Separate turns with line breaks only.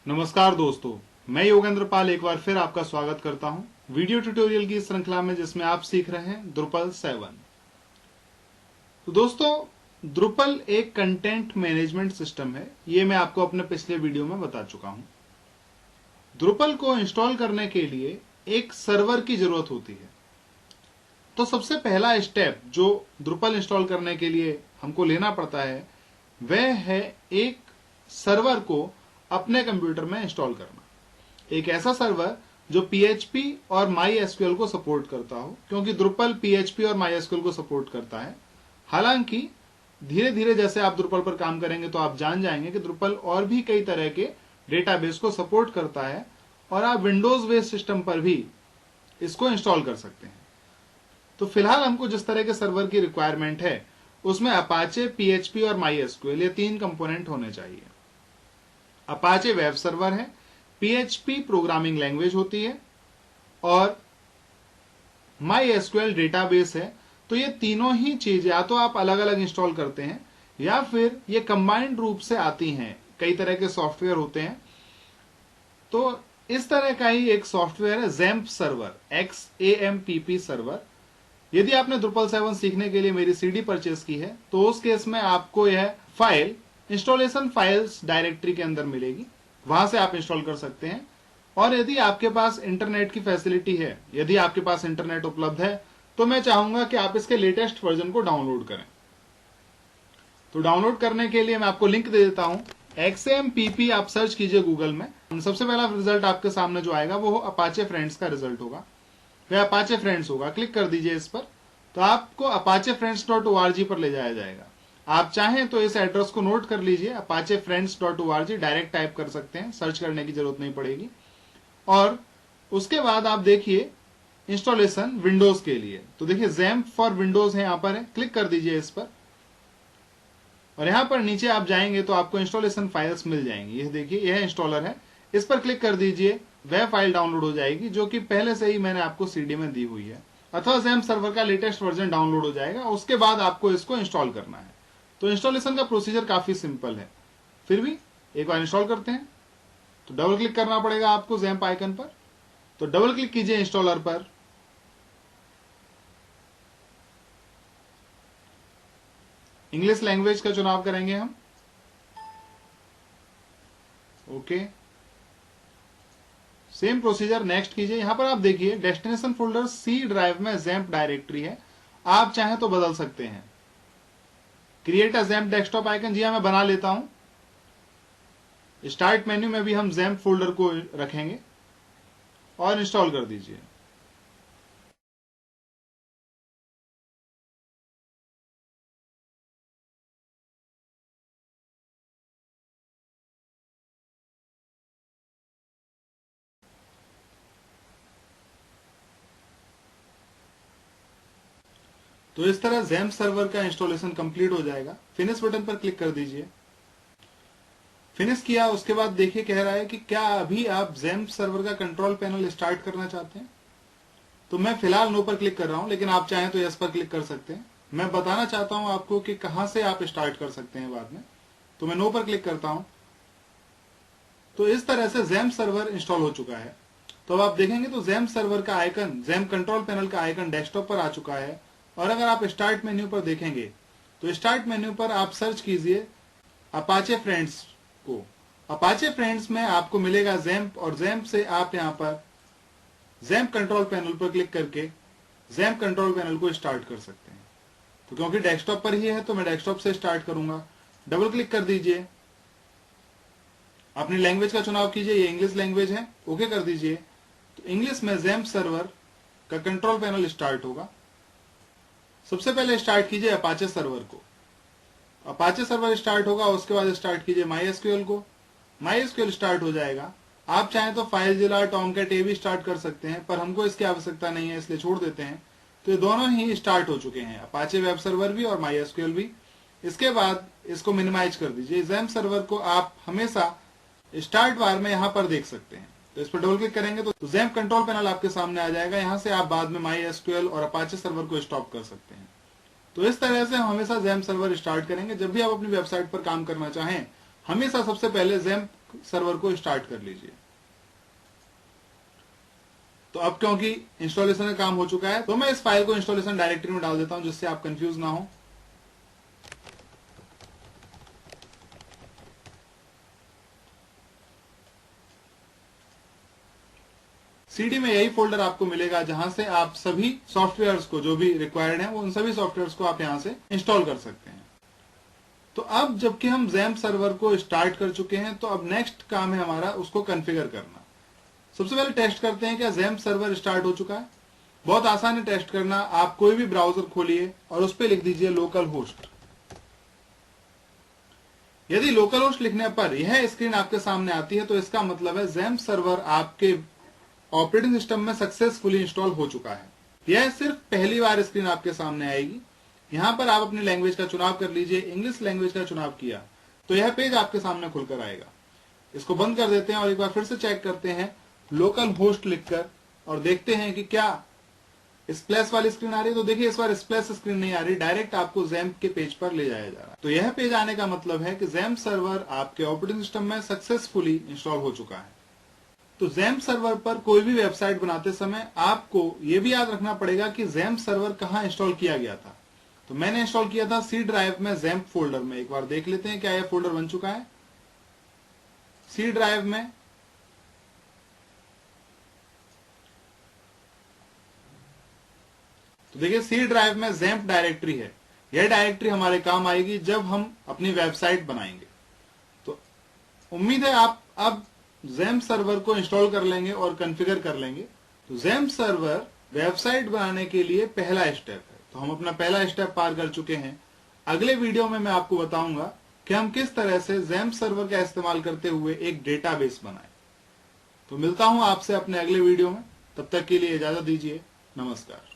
नमस्कार दोस्तों, मैं योगेंद्र पाल एक बार फिर आपका स्वागत करता हूं वीडियो ट्यूटोरियल की श्रृंखला में जिसमें आप सीख रहे हैं Drupal 7। तो दोस्तों, Drupal एक कंटेंट मैनेजमेंट सिस्टम है। ये मैं आपको अपने पिछले वीडियो में बता चुका हूं। Drupal को इंस्टॉल करने के लिए एक सर्वर की जरूरत होती है। तो सबसे पहला स्टेप जो Drupal इंस्टॉल करने के लिए हमको लेना पड़ता है वह है एक सर्वर को अपने कंप्यूटर में इंस्टॉल करना। एक ऐसा सर्वर जो PHP और MySQL को सपोर्ट करता हो, क्योंकि Drupal PHP और MySQL को सपोर्ट करता है। हालांकि धीरे धीरे जैसे आप Drupal पर काम करेंगे तो आप जान जाएंगे कि Drupal और भी कई तरह के डेटाबेस को सपोर्ट करता है और आप विंडोज बेस्ड सिस्टम पर भी इसको इंस्टॉल कर सकते हैं। तो फिलहाल हमको जिस तरह के सर्वर की रिक्वायरमेंट है उसमें Apache, PHP और MySQL ये तीन कंपोनेंट होने चाहिए। Apache वेब सर्वर है, PHP प्रोग्रामिंग लैंग्वेज होती है और MySQL डेटाबेस है। तो ये तीनों ही चीज या तो आप अलग अलग इंस्टॉल करते हैं या फिर ये कंबाइंड रूप से आती हैं। कई तरह के सॉफ्टवेयर होते हैं, तो इस तरह का ही एक सॉफ्टवेयर है XAMPP सर्वर, XAMPP सर्वर। यदि आपने Drupal 7 सीखने के लिए मेरी सीडी परचेस की है तो उस केस में आपको यह फाइल इंस्टॉलेशन फाइल्स डायरेक्टरी के अंदर मिलेगी, वहां से आप इंस्टॉल कर सकते हैं। और यदि आपके पास इंटरनेट की फैसिलिटी है, यदि आपके पास इंटरनेट उपलब्ध है, तो मैं चाहूंगा कि आप इसके लेटेस्ट वर्जन को डाउनलोड करें। तो डाउनलोड करने के लिए मैं आपको लिंक दे देता हूं। XAMPP आप सर्च कीजिए गूगल में। सबसे पहला रिजल्ट आपके सामने जो आएगा वो Apache फ्रेंड्स का रिजल्ट होगा, वह Apache फ्रेंड्स होगा। क्लिक कर दीजिए इस पर, तो आपको apachefriends.org पर ले जाया जाएगा। आप चाहें तो इस एड्रेस को नोट कर लीजिए, apachefriends.org डायरेक्ट टाइप कर सकते हैं, सर्च करने की जरूरत नहीं पड़ेगी। और उसके बाद आप देखिए इंस्टॉलेशन विंडोज के लिए, तो देखिए XAMPP फॉर विंडोज है, यहां पर है। क्लिक कर दीजिए इस पर और यहां पर नीचे आप जाएंगे तो आपको इंस्टॉलेशन फाइल्स मिल जाएंगी। ये देखिए यह इंस्टॉलर है, इस पर क्लिक कर दीजिए, वह फाइल डाउनलोड हो जाएगी जो कि पहले से ही मैंने आपको सीडी में दी हुई है। अथवा XAMPP सर्वर का लेटेस्ट वर्जन डाउनलोड हो जाएगा। उसके बाद आपको इसको इंस्टॉल करना है। तो इंस्टॉलेशन का प्रोसीजर काफी सिंपल है, फिर भी एक बार इंस्टॉल करते हैं। तो डबल क्लिक करना पड़ेगा आपको XAMPP आइकन पर। तो डबल क्लिक कीजिए इंस्टॉलर पर। इंग्लिश लैंग्वेज का चुनाव करेंगे हम, ओके। सेम प्रोसीजर नेक्स्ट कीजिए। यहां पर आप देखिए डेस्टिनेशन फोल्डर C ड्राइव में XAMPP डायरेक्टरी है, आप चाहें तो बदल सकते हैं। Create a XAMPP desktop icon, जी हां मैं बना लेता हूं। स्टार्ट मेन्यू में भी हम XAMPP फोल्डर को रखेंगे और इंस्टॉल कर दीजिए। तो इस तरह XAMPP सर्वर का इंस्टॉलेशन कंप्लीट हो जाएगा। फिनिश बटन पर क्लिक कर दीजिए। फिनिश किया, उसके बाद देखिए कह रहा है कि क्या अभी आप XAMPP सर्वर का कंट्रोल पैनल स्टार्ट करना चाहते हैं। तो मैं फिलहाल नो पर क्लिक कर रहा हूं, लेकिन आप चाहें तो यस पर क्लिक कर सकते हैं। मैं बताना चाहता हूं आपको कि कहां से आप स्टार्ट कर सकते हैं बाद में। तो मैं नो पर क्लिक करता हूं। तो इस तरह से XAMPP सर्वर इंस्टॉल हो चुका है। तो अब आप देखेंगे तो XAMPP सर्वर का आइकन, XAMPP कंट्रोल पैनल का आइकन डेस्कटॉप पर आ चुका है। और अगर आप स्टार्ट मेन्यू पर देखेंगे तो स्टार्ट मेन्यू पर आप सर्च कीजिए Apache फ्रेंड्स को। Apache फ्रेंड्स में आपको मिलेगा XAMPP और XAMPP से आप यहां पर XAMPP कंट्रोल पैनल पर क्लिक करके XAMPP कंट्रोल पैनल को स्टार्ट कर सकते हैं। तो क्योंकि डेस्कटॉप पर ही है तो मैं डेस्कटॉप से स्टार्ट करूंगा। डबल क्लिक कर दीजिए, अपनी लैंग्वेज का चुनाव कीजिए, ये इंग्लिश लैंग्वेज है, ओके कर दीजिए। तो इंग्लिश में XAMPP सर्वर का कंट्रोल पैनल स्टार्ट होगा। सबसे पहले स्टार्ट कीजिए Apache सर्वर को। Apache सर्वर स्टार्ट होगा, उसके बाद स्टार्ट कीजिए MySQL को। MySQL स्टार्ट हो जाएगा। आप चाहें तो फाइलझीला, टॉमकैट ये भी स्टार्ट कर सकते हैं, पर हमको इसकी आवश्यकता नहीं है, इसलिए छोड़ देते हैं। तो ये दोनों ही स्टार्ट हो चुके हैं, Apache वेब सर्वर भी और MySQL भी। इसके बाद इसको मिनिमाइज कर दीजिए। XAMPP सर्वर को आप हमेशा स्टार्ट बार में यहां पर देख सकते हैं। तो इस पर डबल क्लिक करेंगे तो XAMPP कंट्रोल पैनल आपके सामने आ जाएगा। यहां से आप बाद में MySQL और Apache सर्वर को स्टॉप कर सकते हैं। तो इस तरह से हम हमेशा XAMPP सर्वर स्टार्ट करेंगे। जब भी आप अपनी वेबसाइट पर काम करना चाहें, हमेशा सबसे पहले XAMPP सर्वर को स्टार्ट कर लीजिए। तो अब क्योंकि इंस्टॉलेशन का काम हो चुका है तो मैं इस फाइल को इंस्टॉलेशन डायरेक्टरी में डाल देता हूं जिससे आप कंफ्यूज ना हो। सीडी में यही फोल्डर आपको मिलेगा जहां से आप सभी सॉफ्टवेयर्स को जो भी रिक्वायर्ड है वो उन सभी सॉफ्टवेयर्स को आप यहां से इंस्टॉल कर सकते हैं। तो अब जबकि हम XAMPP सर्वर को स्टार्ट कर चुके हैं तो अब नेक्स्ट काम है हमारा उसको कॉन्फ़िगर करना। सबसे पहले टेस्ट करते हैं क्या XAMPP सर्वर स्टार्ट हो चुका है। बहुत आसान है टेस्ट करना। आप कोई भी ब्राउजर खोलिए और उस पर लिख दीजिए लोकल होस्ट। यदि लोकल होस्ट लिखने पर यह स्क्रीन आपके सामने आती है तो इसका मतलब है XAMPP सर्वर आपके ऑपरेटिंग सिस्टम में सक्सेसफुली इंस्टॉल हो चुका है। यह सिर्फ पहली बार स्क्रीन आपके सामने आएगी। यहां पर आप अपनी लैंग्वेज का चुनाव कर लीजिए। इंग्लिश लैंग्वेज का चुनाव किया तो यह पेज आपके सामने खुलकर आएगा। इसको बंद कर देते हैं और एक बार फिर से चेक करते हैं लोकल होस्ट लिखकर और देखते हैं कि क्या स्प्लैश वाली स्क्रीन आ रही है। तो देखिए इस बार स्प्लैश स्क्रीन नहीं आ रही, डायरेक्ट आपको XAMPP के पेज पर ले जाया जा रहा है। तो यह पेज आने का मतलब है कि XAMPP सर्वर आपके ऑपरेटिंग सिस्टम में सक्सेसफुली इंस्टॉल हो चुका है। तो XAMPP सर्वर पर कोई भी वेबसाइट बनाते समय आपको यह भी याद रखना पड़ेगा कि XAMPP सर्वर कहां इंस्टॉल किया गया था। तो मैंने इंस्टॉल किया था सी ड्राइव में XAMPP फोल्डर में। एक बार देख लेते हैं क्या यह फोल्डर बन चुका है। सी ड्राइव में तो देखिए सी ड्राइव में XAMPP डायरेक्टरी है। यह डायरेक्टरी हमारे काम आएगी जब हम अपनी वेबसाइट बनाएंगे। तो उम्मीद है आप अब XAMPP सर्वर को इंस्टॉल कर लेंगे और कॉन्फ़िगर कर लेंगे। तो XAMPP सर्वर वेबसाइट बनाने के लिए पहला स्टेप है। तो हम अपना पहला स्टेप पार कर चुके हैं। अगले वीडियो में मैं आपको बताऊंगा कि हम किस तरह से XAMPP सर्वर का इस्तेमाल करते हुए एक डेटाबेस बनाएं। तो मिलता हूं आपसे अपने अगले वीडियो में। तब तक के लिए इजाजत दीजिए। नमस्कार।